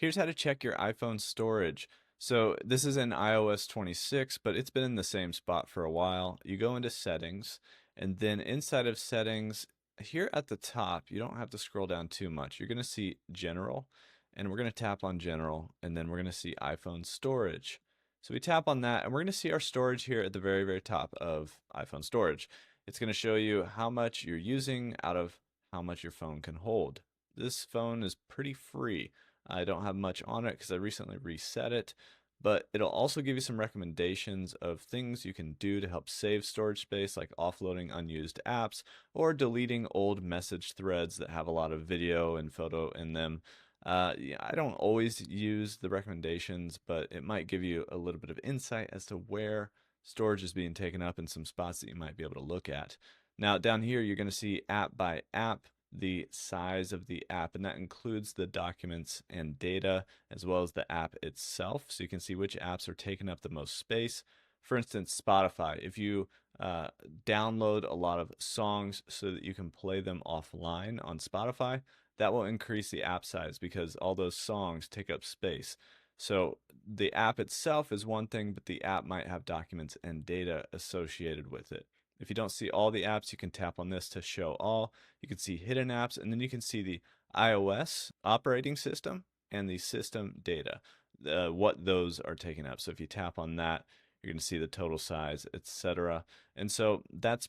Here's how to check your iPhone storage. So this is in iOS 26, but it's been in the same spot for a while. You go into settings, and then inside of settings, here at the top, you don't have to scroll down too much. You're going to see general, and we're going to tap on general, and then we're going to see iPhone storage. So we tap on that, and we're going to see our storage here at the very, very top of iPhone storage. It's going to show you how much you're using out of how much your phone can hold. This phone is pretty free. I don't have much on it because I recently reset it, but it'll also give you some recommendations of things you can do to help save storage space, like offloading unused apps or deleting old message threads that have a lot of video and photo in them. Yeah, I don't always use the recommendations, but it might give you a little bit of insight as to where storage is being taken up in some spots that you might be able to look at. Now, down here, you're going to see app by app the size of the app, and that includes the documents and data as well as the app itself. So you can see which apps are taking up the most space. For instance, Spotify. If you download a lot of songs so that you can play them offline on Spotify, that will increase the app size because all those songs take up space. So the app itself is one thing, but the app might have documents and data associated with it. If you don't see all the apps, you can tap on this to show all. You can see hidden apps, and then you can see the iOS operating system and the system data, what those are taking up. So if you tap on that, you're going to see the total size, etc. And so that's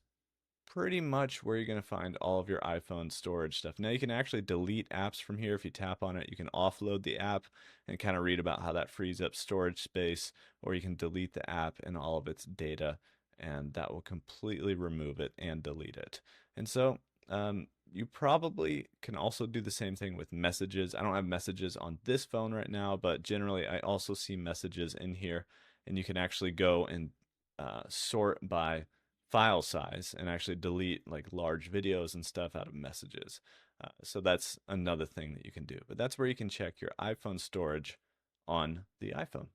pretty much where you're going to find all of your iPhone storage stuff. Now you can actually delete apps from here. If you tap on it, you can offload the app and kind of read about how that frees up storage space, or you can delete the app and all of its data, and that will completely remove it and delete it. And so you probably can also do the same thing with messages. I don't have messages on this phone right now, but generally I also see messages in here, and you can actually go and sort by file size and actually delete like large videos and stuff out of messages. So that's another thing that you can do. But that's where you can check your iPhone storage on the iPhone.